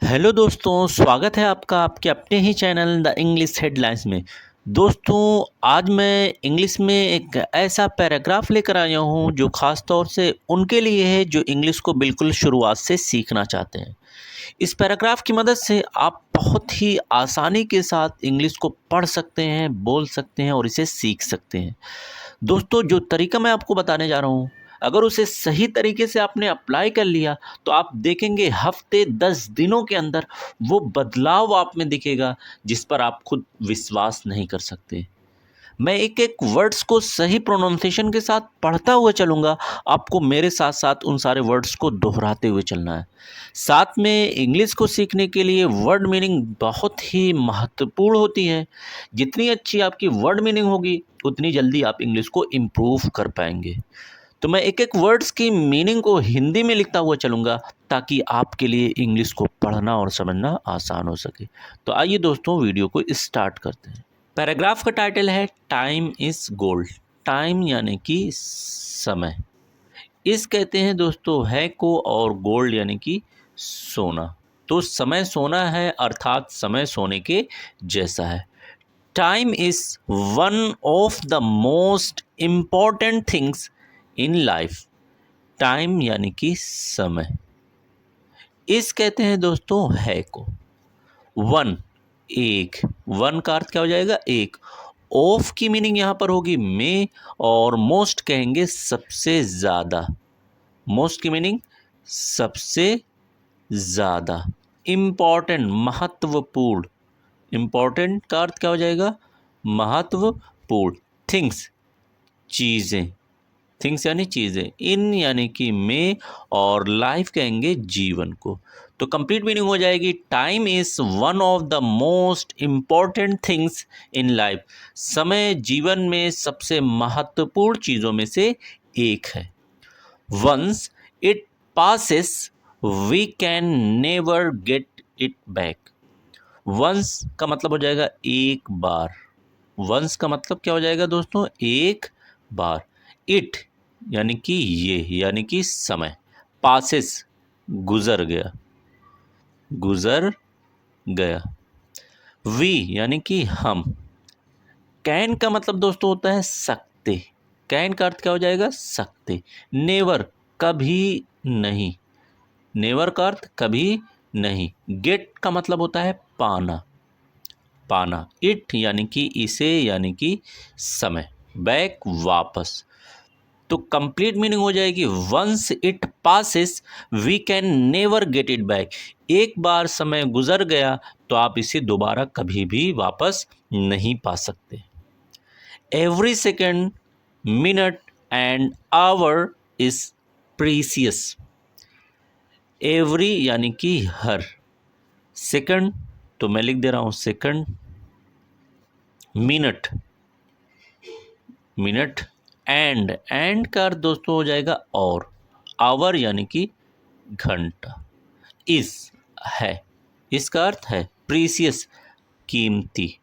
Hello दोस्तों, स्वागत है आपका आपके अपने ही चैनल द इंग्लिश हेडलाइंस में। दोस्तों, आज मैं इंग्लिश में एक ऐसा पैराग्राफ लेकर आया हूँ जो ख़ास तौर से उनके लिए है जो इंग्लिश को बिल्कुल शुरुआत से सीखना चाहते हैं। इस पैराग्राफ की मदद से आप बहुत ही आसानी के साथ इंग्लिश को पढ़ सकते हैं, बोल सकते हैं और इसे सीख सकते हैं। दोस्तों, जो तरीका मैं आपको बताने जा रहा हूँ, अगर उसे सही तरीके से आपने अप्लाई कर लिया तो आप देखेंगे हफ्ते 10 दिनों के अंदर वो बदलाव आप में दिखेगा जिस पर आप खुद विश्वास नहीं कर सकते। मैं एक एक वर्ड्स को सही प्रोनाउंसिएशन के साथ पढ़ता हुआ चलूँगा, आपको मेरे साथ साथ उन सारे वर्ड्स को दोहराते हुए चलना है। साथ में इंग्लिश को सीखने के लिए वर्ड मीनिंग बहुत ही महत्वपूर्ण होती है। जितनी अच्छी आपकी वर्ड मीनिंग होगी उतनी जल्दी आप इंग्लिश को इम्प्रूव कर पाएंगे। तो मैं एक एक वर्ड्स की मीनिंग को हिंदी में लिखता हुआ चलूँगा ताकि आपके लिए इंग्लिश को पढ़ना और समझना आसान हो सके। तो आइए दोस्तों, वीडियो को स्टार्ट करते हैं। पैराग्राफ का टाइटल है टाइम इज़ गोल्ड। टाइम यानी कि समय। इस कहते हैं दोस्तों है को, और गोल्ड यानी कि सोना। तो समय सोना है, अर्थात समय सोने के जैसा है। Time is one of the most important things in life. Time यानी कि समय। इस कहते हैं दोस्तों है को। वन, एक। वन का अर्थ क्या हो जाएगा? एक। ऑफ की मीनिंग यहाँ पर होगी में, और मोस्ट कहेंगे सबसे ज़्यादा। मोस्ट की मीनिंग सबसे ज़्यादा। इम्पॉर्टेंट, महत्वपूर्ण। इम्पॉर्टेंट का अर्थ क्या हो जाएगा? महत्वपूर्ण। थिंग्स, चीज़ें। थिंग्स यानी चीज़ें। इन यानी कि में, और लाइफ कहेंगे जीवन को। तो कंप्लीट मीनिंग हो जाएगी time is one of the most important things in life. समय जीवन में सबसे महत्वपूर्ण चीज़ों में से एक है। Once it passes we can never get it back. Once का मतलब हो जाएगा एक बार। वंस का मतलब क्या हो जाएगा दोस्तों? एक बार। इट यानी कि ये, यानी कि समय। पासिस गुजर गया, गुजर गया। वी यानी कि हम। कैन का मतलब दोस्तों होता है सकते। कैन का अर्थ क्या हो जाएगा? सकते। नेवर कभी नहीं। नेवर का अर्थ कभी नहीं। गेट का मतलब होता है पाना, पाना। इट यानी कि इसे, यानी कि समय। बैक वापस। तो कंप्लीट मीनिंग हो जाएगी once it passes we can never get it back. एक बार समय गुजर गया तो आप इसे दोबारा कभी भी वापस नहीं पा सकते। Every second, minute and hour is precious. Every यानी कि हर। सेकंड तो मैं लिख दे रहा हूं सेकंड। Minute, minute. एंड का अर्थ दोस्तों हो जाएगा और। आवर यानी कि घंटा। इस है, इसका अर्थ है प्रीसियस, कीमती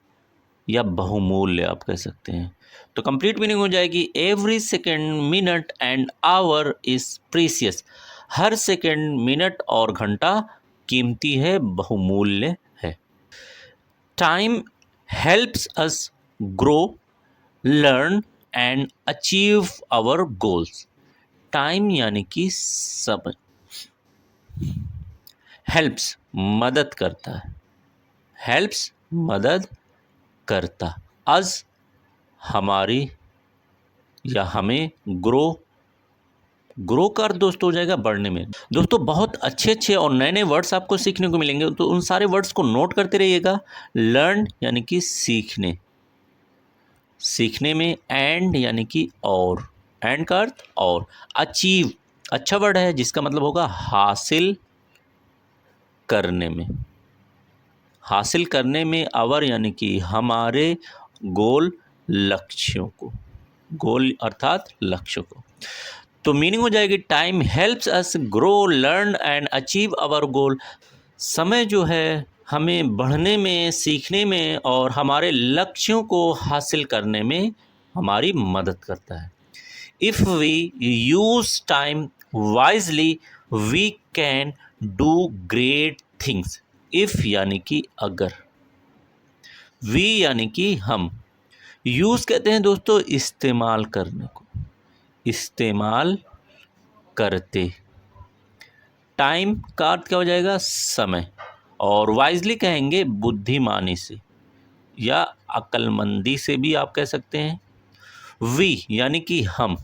या बहुमूल्य आप कह सकते हैं। तो कंप्लीट मीनिंग हो जाएगी every second, minute and hour is precious. हर सेकेंड, मिनट और घंटा कीमती है, बहुमूल्य है। Time helps us grow, learn and achieve our goals. Time यानी कि समय। हेल्प्स मदद करता है। हेल्प्स मदद करता। अस हमारी या हमें। ग्रो, ग्रो का अर्थ दोस्तों हो जाएगा बढ़ने में। दोस्तों, बहुत अच्छे अच्छे और नए नए वर्ड्स आपको सीखने को मिलेंगे, तो उन सारे वर्ड्स को नोट करते रहिएगा। लर्न यानी कि सीखने, सीखने में। एंड यानी कि और। एंड का अर्थ और। अचीव अच्छा वर्ड है जिसका मतलब होगा हासिल करने में। हासिल करने में। आवर यानी कि हमारे। गोल लक्ष्यों को। गोल अर्थात लक्ष्य को। तो मीनिंग हो जाएगी time helps us grow, learn and achieve our goal. समय जो है हमें बढ़ने में, सीखने में और हमारे लक्ष्यों को हासिल करने में हमारी मदद करता है। If we use time wisely we can do great things. If यानी कि अगर, वी यानी कि हम, यूज़ कहते हैं दोस्तों इस्तेमाल करने को, इस्तेमाल करते, टाइम का अर्थ क्या हो जाएगा समय, और वाइजली कहेंगे बुद्धिमानी से या अक्लमंदी से भी आप कह सकते हैं। वी यानी कि हम,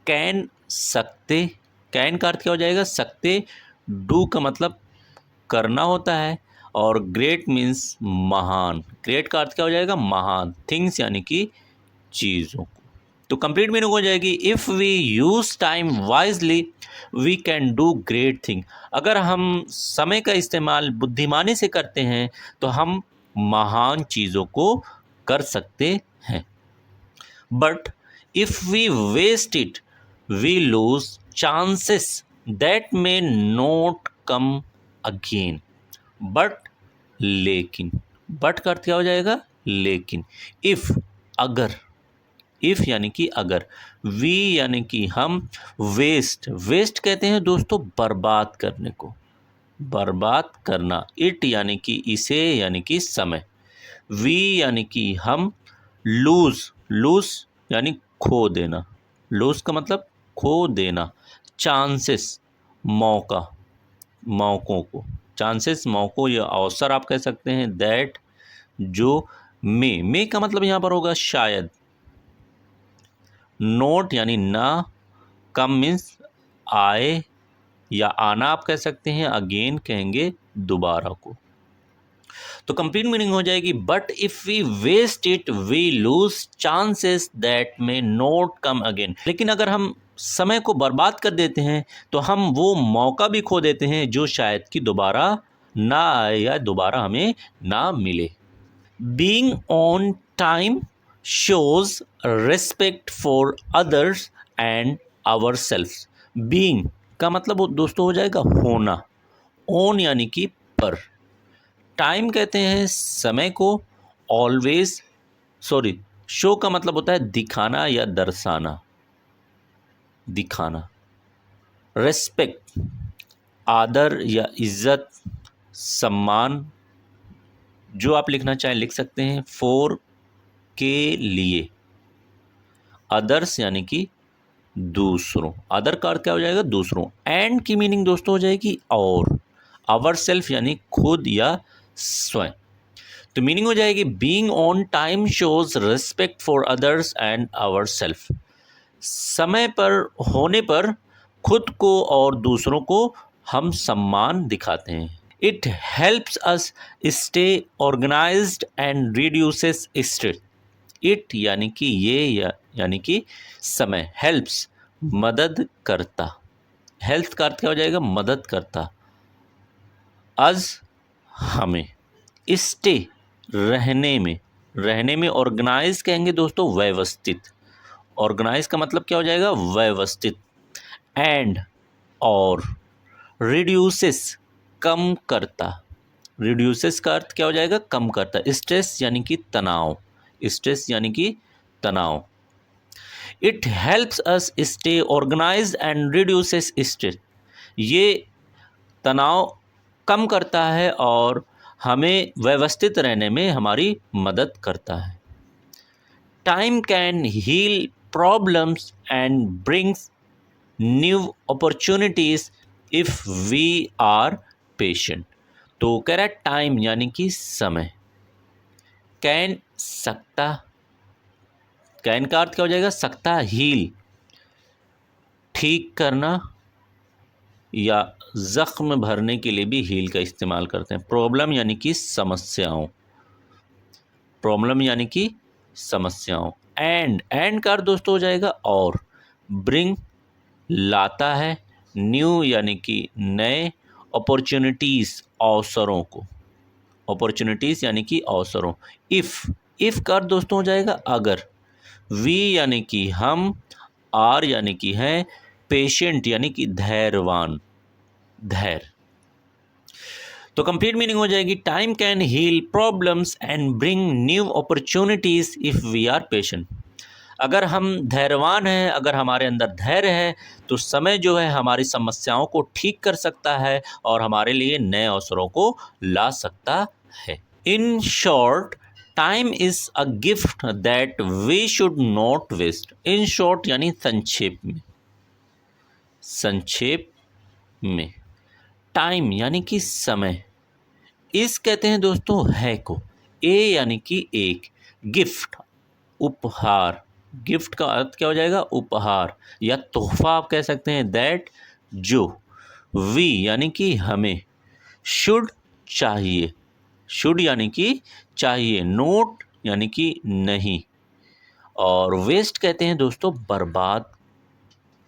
कैन सकते, कैन का अर्थ क्या हो जाएगा सकते, डू का मतलब करना होता है, और ग्रेट मीन्स महान, ग्रेट का अर्थ क्या हो जाएगा महान, थिंग्स यानी कि चीज़ों को। तो कंप्लीट मीनिंग हो जाएगी if we use time wisely we can do great thing. अगर हम समय का इस्तेमाल बुद्धिमानी से करते हैं तो हम महान चीज़ों को कर सकते हैं। But if we waste it we lose chances that may not come again. But लेकिन, बट का अर्थ क्या हो जाएगा लेकिन, इफ़ अगर, इफ़ यानी कि अगर, वी यानी कि हम, वेस्ट, वेस्ट कहते हैं दोस्तों बर्बाद करने को, बर्बाद करना, इट यानी कि इसे यानी कि समय, वी यानी कि हम, लूज, लूज यानी खो देना, लूज का मतलब खो देना, चांसेस मौका, मौक़ों को, चांसेस मौक़ों या अवसर आप कह सकते हैं, दैट जो, मे का मतलब यहाँ पर होगा शायद, नोट यानी ना, कम मीन्स आए या आना आप कह सकते हैं, अगेन कहेंगे दोबारा को। तो कंप्लीट मीनिंग हो जाएगी but if we waste it we lose chances that may not come again. लेकिन अगर हम समय को बर्बाद कर देते हैं तो हम वो मौका भी खो देते हैं जो शायद कि दोबारा ना आए या दोबारा हमें ना मिले। Being on time shows respect for others and ourselves। Being का मतलब दोस्तों हो जाएगा होना, ऑन यानी कि पर, टाइम कहते हैं समय को, ऑलवेज सॉरी शो का मतलब होता है दिखाना या दर्शाना, दिखाना, रेस्पेक्ट आदर या इज्जत, सम्मान, जो आप लिखना चाहें लिख सकते हैं, फॉर के लिए, अदर्स यानी कि दूसरों, अदर का अर्थ क्या हो जाएगा दूसरों, एंड की मीनिंग दोस्तों हो जाएगी और, आवर सेल्फ यानी खुद या स्वयं। तो मीनिंग हो जाएगी being on time shows respect for others and our self. समय पर होने पर खुद को और दूसरों को हम सम्मान दिखाते हैं। It helps us stay organised and reduces stress. It यानी कि ये यानी कि समय, हेल्प्स मदद करता, हेल्प का अर्थ क्या हो जाएगा मदद करता, अज हमें, स्टे रहने में, रहने में ऑर्गेनाइज कहेंगे दोस्तों व्यवस्थित, ऑर्गेनाइज का मतलब क्या हो जाएगा व्यवस्थित, एंड और, रिड्यूसेस कम करता, रिड्यूसेस का अर्थ क्या हो जाएगा कम करता, स्ट्रेस यानी कि तनाव, स्ट्रेस यानी कि तनाव। It helps us stay organised and reduces stress. ये तनाव कम करता है और हमें व्यवस्थित रहने में हमारी मदद करता है। Time can heal problems and brings new opportunities if we are patient. तो कह रहा है टाइम यानी कि समय, कैन सकता, कैन का अर्थ क्या हो जाएगा सकता, हील ठीक करना या ज़ख्म भरने के लिए भी हील का इस्तेमाल करते हैं। प्रॉब्लम यानी कि समस्याओं, प्रॉब्लम यानी कि समस्याओं, एंड का अर्थ दोस्तों हो जाएगा और, ब्रिंग लाता है, न्यू यानी कि नए, अपॉर्चुनिटीज़ अवसरों को, अपॉर्चुनिटीज़ यानी कि अवसरों, इफ़ का अर्थ दोस्तों हो जाएगा अगर, वी यानी कि हम, आर यानी कि हैं, पेशेंट यानी कि धैर्यवान, धैर्य। तो कंप्लीट मीनिंग हो जाएगी time can heal problems and bring new opportunities if we are patient. अगर हम धैर्यवान हैं, अगर हमारे अंदर धैर्य है, तो समय जो है हमारी समस्याओं को ठीक कर सकता है और हमारे लिए नए अवसरों को ला सकता है। In short, time is a gift that we should not waste. In short यानी संक्षेप में, संक्षेप में। टाइम यानी कि समय। इस कहते हैं दोस्तों है को। ए यानी कि एक। गिफ्ट उपहार। गिफ्ट का अर्थ क्या हो जाएगा? उपहार या तोहफा आप कह सकते हैं। दैट जो। वी यानी कि हमें। शुड चाहिए। शुड यानी कि चाहिए। नोट यानी कि नहीं। और वेस्ट कहते हैं दोस्तों बर्बाद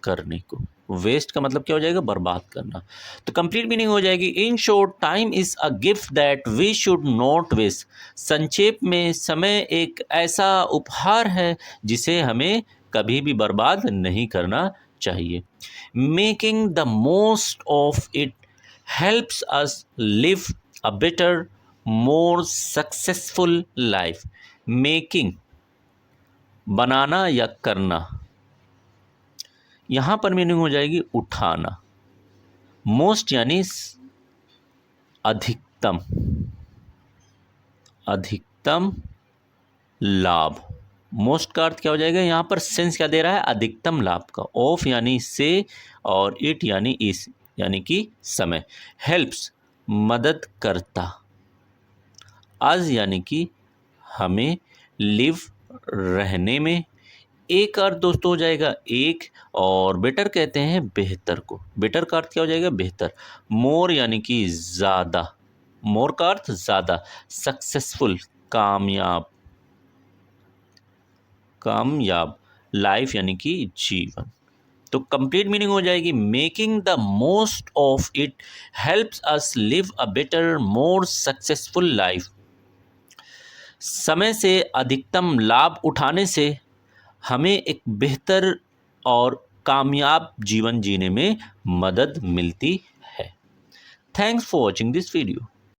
करने को। वेस्ट का मतलब क्या हो जाएगा? बर्बाद करना। तो कंप्लीट मीनिंग हो जाएगी in short, time is a gift that we should not waste. संक्षेप में, समय एक ऐसा उपहार है जिसे हमें कभी भी बर्बाद नहीं करना चाहिए। Making the most of it helps us live a better, more successful life. Making बनाना या करना, यहाँ पर मीनिंग हो जाएगी उठाना। मोस्ट यानी अधिकतम, अधिकतम लाभ। मोस्ट का अर्थ क्या हो जाएगा? यहाँ पर सेंस क्या दे रहा है? अधिकतम लाभ का। ऑफ यानी से और इट यानी इस, यानी कि समय। हेल्प्स मदद करता। अज यानी कि हमें। लिव रहने में। एक अर्थ दोस्तों हो जाएगा एक, और बेटर कहते हैं बेहतर को। बेटर का अर्थ क्या हो जाएगा? बेहतर। मोर यानी कि ज़्यादा। मोर का अर्थ ज़्यादा। सक्सेसफुल कामयाब, कामयाब। लाइफ यानी कि जीवन। तो कंप्लीट मीनिंग हो जाएगी making the most of it helps us live a better, more successful life. समय से अधिकतम लाभ उठाने से हमें एक बेहतर और कामयाब जीवन जीने में मदद मिलती है। Thanks for watching this video.